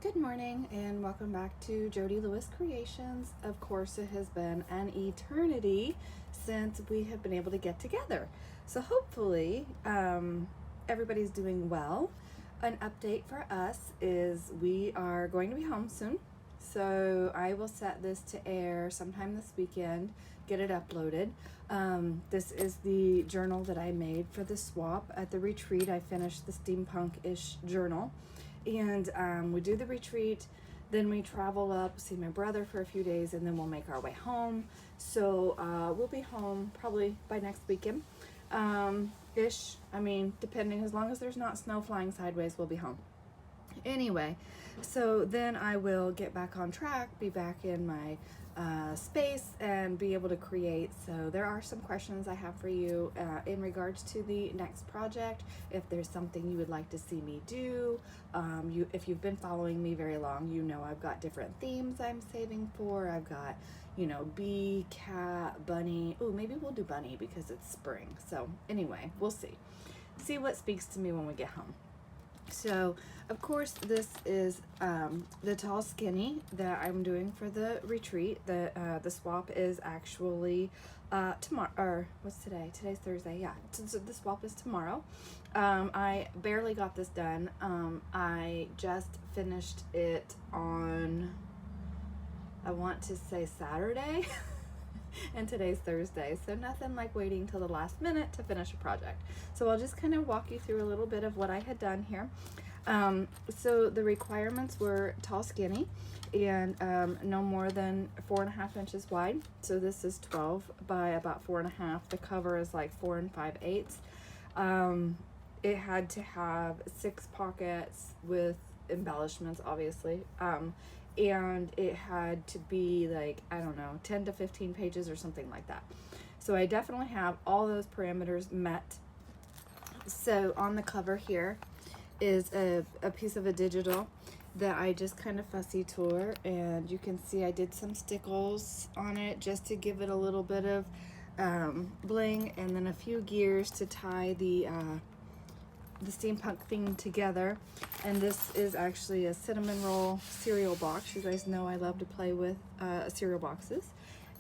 Good morning and welcome back to Jody Lewis Creations. Of course, it has been an eternity since we have been able to get together. So hopefully everybody's doing well. An update for us is we are going to be home soon. So I will set this to air sometime this weekend, get it uploaded. This is the journal that I made for the swap. At the retreat, I finished the steampunk-ish journal. And we do the retreat, then we travel up, see my brother for a few days, and then we'll make our way home. So we'll be home probably by next weekend, ish. I mean, depending, as long as there's not snow flying sideways, we'll be home. Anyway, so then I will get back on track, be back in my space and be able to create. So there are some questions I have for you in regards to the next project. If there's something you would like to see me do, if you've been following me very long, you know I've got different themes I'm saving for. I've got, bee, cat, bunny. Oh, maybe we'll do bunny because it's spring. So anyway, we'll see what speaks to me when we get home. So, of course, this is the tall skinny that I'm doing for the retreat. The swap is actually tomorrow, or what's today? Today's Thursday, yeah. So the swap is tomorrow. I barely got this done. I just finished it on, I want to say Saturday. And today's Thursday, so nothing like waiting till the last minute to finish a project. So I'll just kind of walk you through a little bit of what I had done here. So the requirements were tall skinny and no more than 4.5 inches wide. So this is 12 by about 4.5. The cover is like 4 5/8. It had to have 6 pockets with embellishments, obviously. And it had to be like, I don't know, 10 to 15 pages or something like that. So I definitely have all those parameters met. So on the cover here is a piece of a digital that I just kind of fussy tore, and you can see I did some stickles on it just to give it a little bit of bling, and then a few gears to tie the steampunk theme together. And this is actually a cinnamon roll cereal box. You guys know I love to play with cereal boxes.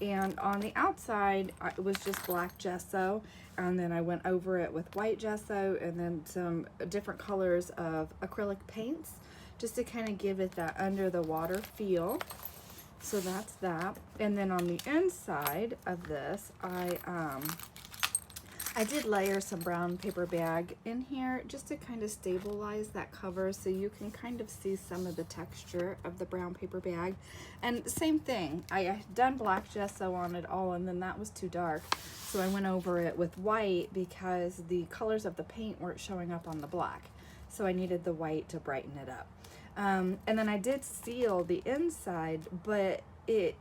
And on the outside it was just black gesso, and then I went over it with white gesso and then some different colors of acrylic paints just to kind of give it that under the water feel. So that's that. And then on the inside of this, I did layer some brown paper bag in here just to kind of stabilize that cover so you can kind of see some of the texture of the brown paper bag. And same thing, I had done black gesso on it all, and then that was too dark. So I went over it with white because the colors of the paint weren't showing up on the black. So I needed the white to brighten it up. And then I did seal the inside, but it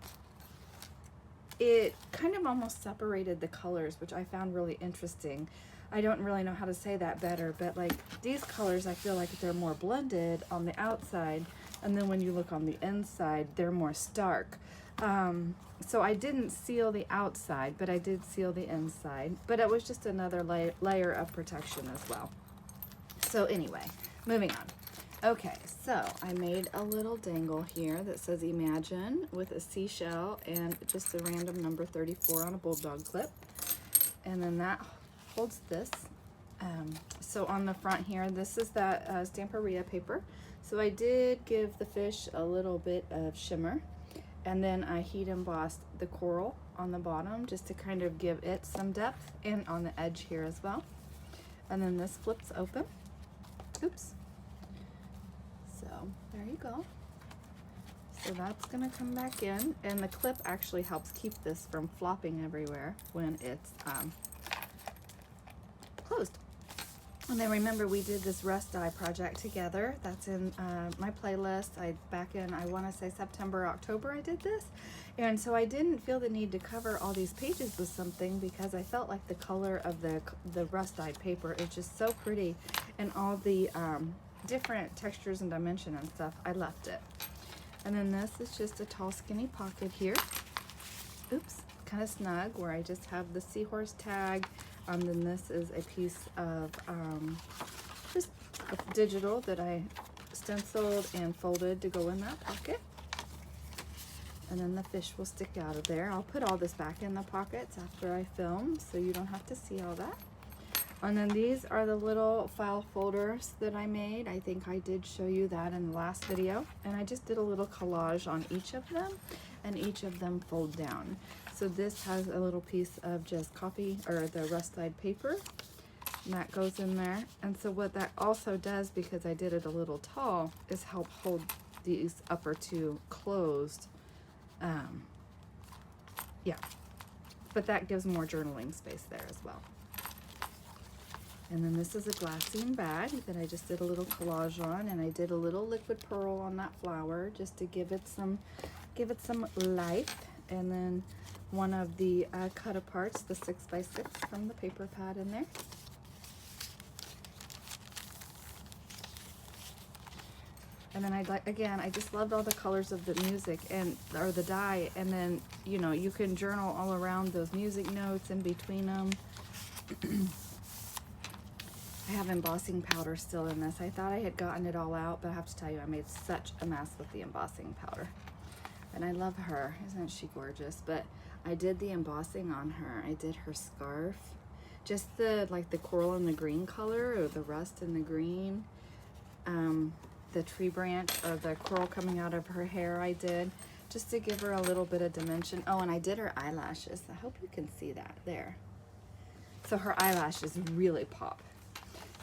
kind of almost separated the colors, which I found really interesting. I don't really know how to say that better, but like these colors, I feel like they're more blended on the outside, and then when you look on the inside, they're more stark. So I didn't seal the outside, but I did seal the inside, but it was just another layer of protection as well. So anyway, moving on. Okay, so I made a little dangle here that says Imagine with a seashell and just a random number 34 on a bulldog clip. And then that holds this. So on the front here, this is that Stamperia paper. So I did give the fish a little bit of shimmer, and then I heat embossed the coral on the bottom just to kind of give it some depth, and on the edge here as well. And then this flips open. Oops. So there you go. So that's gonna come back in, and the clip actually helps keep this from flopping everywhere when it's closed. And then remember, we did this rust dye project together. That's in my playlist. Back in, I want to say September, October, I did this. And so I didn't feel the need to cover all these pages with something because I felt like the color of the rust dyed paper is just so pretty, and all the different textures and dimension and stuff, I left it. And then this is just a tall skinny pocket here. Oops, kind of snug, where I just have the seahorse tag. And then this is a piece of just digital that I stenciled and folded to go in that pocket. And then the fish will stick out of there. I'll put all this back in the pockets after I film, so you don't have to see all that. And then these are the little file folders that I made. I think I did show you that in the last video. And I just did a little collage on each of them, and each of them fold down. So this has a little piece of just copy, or the rust-side paper, and that goes in there. And so what that also does, because I did it a little tall, is help hold these upper two closed. Yeah, but that gives more journaling space there as well. And then this is a glassine bag that I just did a little collage on, and I did a little liquid pearl on that flower just to give it some life. And then one of the cut aparts, the 6x6 from the paper pad in there. And then I just loved all the colors of the music or the dye. And then, you know, you can journal all around those music notes in between them. I have embossing powder still in this. I thought I had gotten it all out, but I have to tell you, I made such a mess with the embossing powder. And I love her. Isn't she gorgeous? But I did the embossing on her. I did her scarf. Just the coral and the green color, or the rust and the green. The tree branch or the coral coming out of her hair I did, just to give her a little bit of dimension. Oh, and I did her eyelashes. I hope you can see that there. So her eyelashes really pop.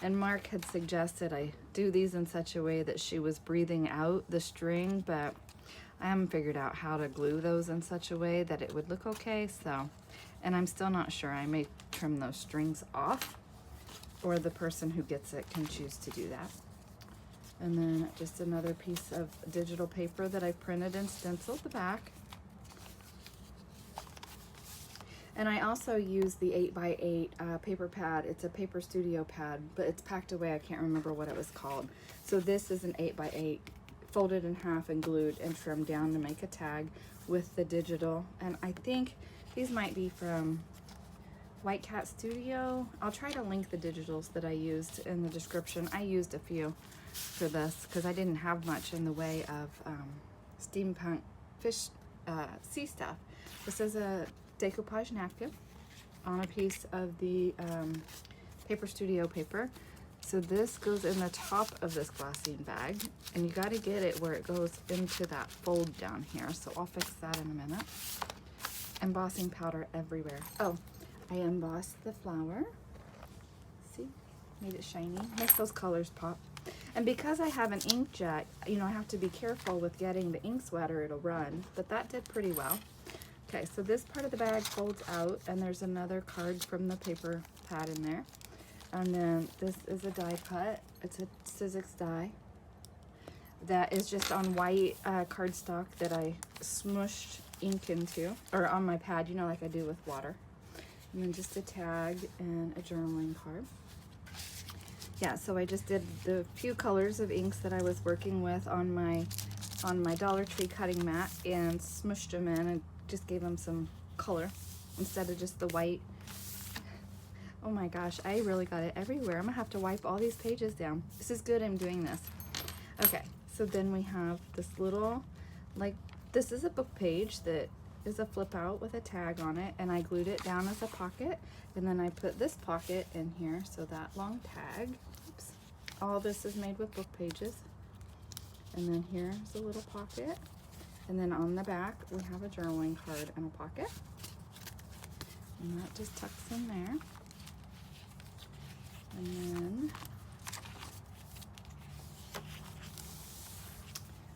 And Mark had suggested I do these in such a way that she was breathing out the string, but I haven't figured out how to glue those in such a way that it would look okay. So, and I'm still not sure. I may trim those strings off, or the person who gets it can choose to do that. And then just another piece of digital paper that I printed and stenciled the back. And I also use the 8x8 paper pad. It's a paper studio pad, but it's packed away. I can't remember what it was called. So this is an 8x8 folded in half and glued and trimmed down to make a tag with the digital. And I think these might be from White Cat Studio. I'll try to link the digitals that I used in the description. I used a few for this because I didn't have much in the way of steampunk sea stuff. This is a decoupage napkin on a piece of the paper studio paper. So this goes in the top of this glassine bag, and you got to get it where it goes into that fold down here. So I'll fix that in a minute. Embossing powder everywhere. Oh, I embossed the flower. See, made it shiny. Makes those colors pop. And because I have an inkjet, you know, I have to be careful with getting the ink sweat or it'll run, but that did pretty well. Okay, so this part of the bag folds out, and there's another card from the paper pad in there. And then this is a die cut. It's a Sizzix die that is just on white cardstock that I smushed ink into, or on my pad, you know, like I do with water. And then just a tag and a journaling card. Yeah, so I just did the few colors of inks that I was working with on my Dollar Tree cutting mat and smushed them in and just gave them some color instead of just the white. Oh my gosh, I really got it everywhere. I'm gonna have to wipe all these pages down. This is good, I'm doing this. Okay, so then we have this little, this is a book page that is a flip out with a tag on it, and I glued it down as a pocket, and then I put this pocket in here, so that long tag. Oops. All this is made with book pages. And then here's a little pocket. And then on the back, we have a journaling card and a pocket. And that just tucks in there. And then,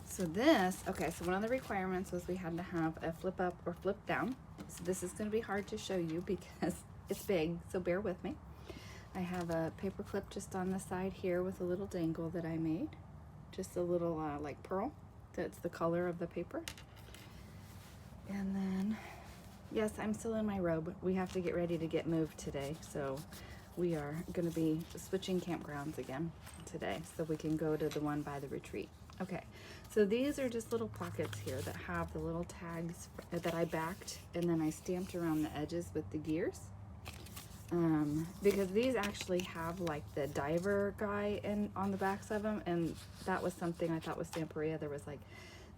so this, okay, so one of the requirements was we had to have a flip up or flip down. So this is going to be hard to show you because it's big, so bear with me. I have a paper clip just on the side here with a little dangle that I made. Just a little like pearl that's the color of the paper. And then, yes, I'm still in my robe. We have to get ready to get moved today, so we are going to be switching campgrounds again today so we can go to the one by the retreat. Okay, so these are just little pockets here that have the little tags that I backed and then I stamped around the edges with the gears. because these actually have like the diver guy on the backs of them, and that was something I thought with Stamperia. There was like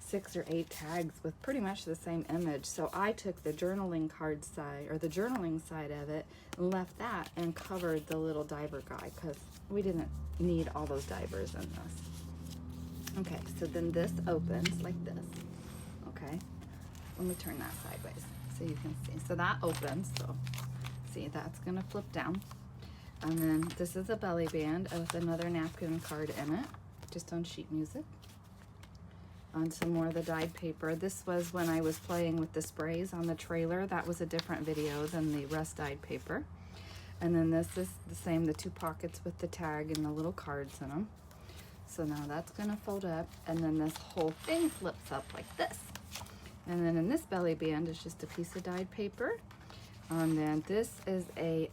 6 or 8 tags with pretty much the same image. So I took the journaling card side, or the journaling side of it, and left that and covered the little diver guy because we didn't need all those divers in this. Okay, so then this opens like this. Okay, let me turn that sideways so you can see. So that opens, so see, that's gonna flip down. And then this is a belly band with another napkin card in it, just on sheet music. On some more of the dyed paper. This was when I was playing with the sprays on the trailer. That was a different video than the rust dyed paper. And then this is the same, the 2 pockets with the tag and the little cards in them. So now that's gonna fold up, and then this whole thing flips up like this. And then in this belly band is just a piece of dyed paper. And then this is a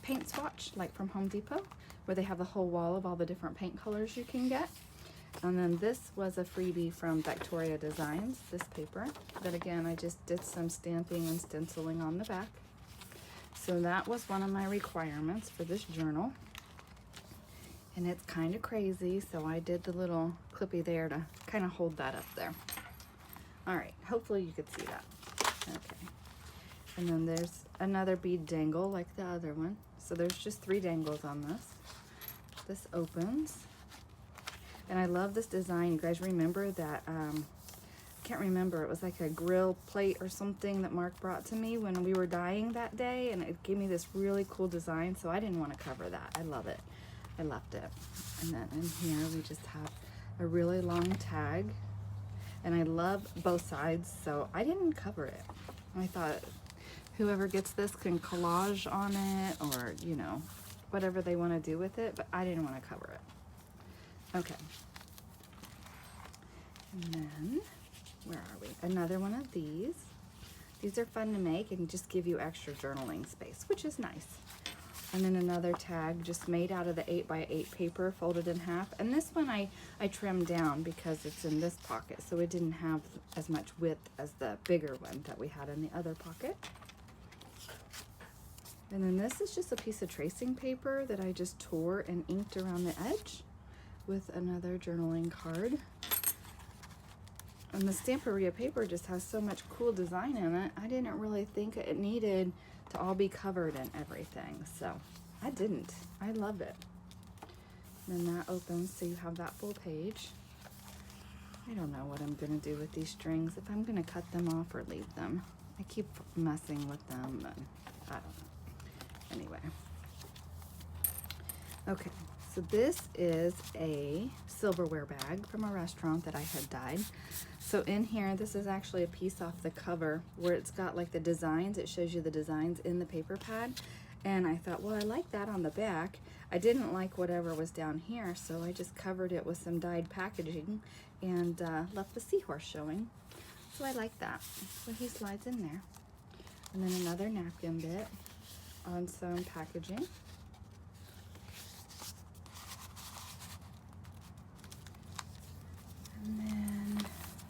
paint swatch, like from Home Depot, where they have the whole wall of all the different paint colors you can get. And then this was a freebie from Victoria Designs, this paper, that again, I just did some stamping and stenciling on the back. So that was one of my requirements for this journal. And it's kind of crazy, so I did the little clippy there to kind of hold that up there. All right, hopefully you could see that. Okay. And then there's another bead dangle like the other one. So there's just 3 dangles on this. This opens. And I love this design. You guys remember that, I can't remember, it was like a grill plate or something that Mark brought to me when we were dyeing that day, and it gave me this really cool design, so I didn't want to cover that. I love it. I left it. And then in here we just have a really long tag, and I love both sides, so I didn't cover it. I thought whoever gets this can collage on it, or, you know, whatever they want to do with it, but I didn't want to cover it. Okay, and then, where are we? Another one of these. These are fun to make and just give you extra journaling space, which is nice. And then another tag just made out of the 8x8 paper, folded in half. And this one I trimmed down because it's in this pocket, so it didn't have as much width as the bigger one that we had in the other pocket. And then this is just a piece of tracing paper that I just tore and inked around the edge with another journaling card. And the Stamperia paper just has so much cool design in it. I didn't really think it needed to all be covered in everything, so I didn't. I love it. And then that opens, so you have that full page. I don't know what I'm gonna do with these strings, if I'm gonna cut them off or leave them. I keep messing with them, and I don't know. Anyway. Okay. So this is a silverware bag from a restaurant that I had dyed. So in here, this is actually a piece off the cover where it's got like the designs. It shows you the designs in the paper pad. And I thought, well, I like that on the back. I didn't like whatever was down here, so I just covered it with some dyed packaging and left the seahorse showing. So I like that. So he slides in there. And then another napkin bit on some packaging. And then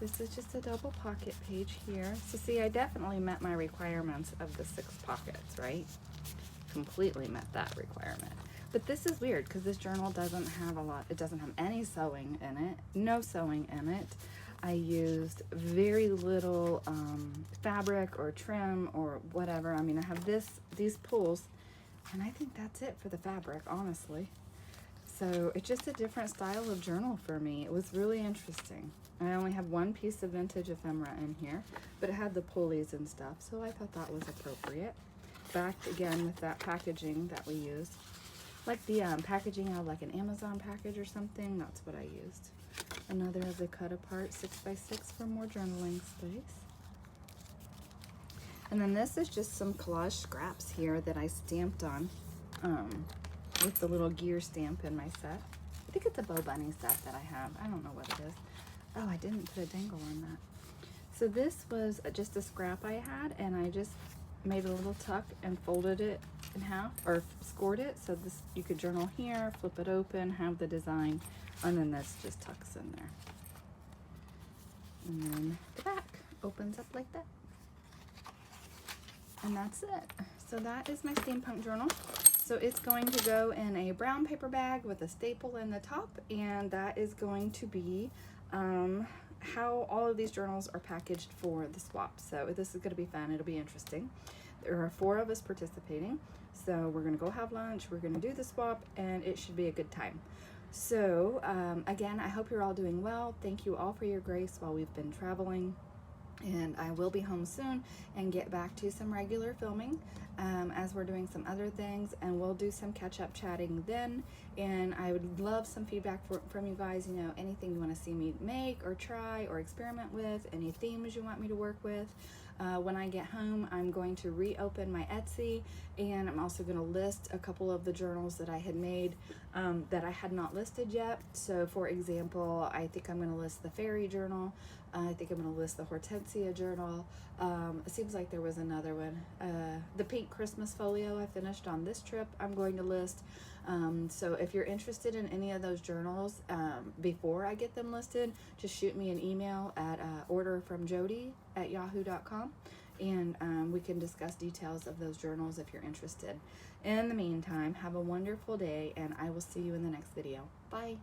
this is just a double pocket page here. So see, I definitely met my requirements of the 6 pockets, right? Completely met that requirement. But this is weird because this journal doesn't have a lot. It doesn't have any sewing in it, no sewing in it. I used very little fabric or trim or whatever. I mean, I have these pulls, and I think that's it for the fabric, honestly. So it's just a different style of journal for me. It was really interesting. I only have one piece of vintage ephemera in here, but it had the pulleys and stuff, so I thought that was appropriate. Backed again with that packaging that we used. Like the packaging out of like an Amazon package or something, that's what I used. Another of the cut apart 6x6 for more journaling space. And then this is just some collage scraps here that I stamped on with the little gear stamp in my set. I think it's a Bow Bunny set that I have. I don't know what it is. Oh, I didn't put a dangle on that. So this was just a scrap I had, and I just made a little tuck and folded it in half, or scored it, so this you could journal here, flip it open, have the design, and then this just tucks in there. And then the back opens up like that. And that's it. So that is my steampunk journal. So it's going to go in a brown paper bag with a staple in the top, and that is going to be how all of these journals are packaged for the swap. So this is going to be fun. It'll be interesting. There are 4 of us participating. So we're going to go have lunch, we're going to do the swap, and it should be a good time. So again, I hope you're all doing well. Thank you all for your grace while we've been traveling. And I will be home soon and get back to some regular filming as we're doing some other things, and we'll do some catch-up chatting then. And I would love some feedback from you guys, you know, anything you want to see me make or try or experiment with, any themes you want me to work with. When I get home, I'm going to reopen my Etsy, and I'm also going to list a couple of the journals that I had made that I had not listed yet. So for example, I think I'm going to list the fairy journal. I think I'm going to list the Hortensia journal. It seems like there was another one. The pink Christmas folio I finished on this trip, I'm going to list. So if you're interested in any of those journals before I get them listed, just shoot me an email at orderfromjody@yahoo.com, and we can discuss details of those journals if you're interested. In the meantime, have a wonderful day, and I will see you in the next video. Bye.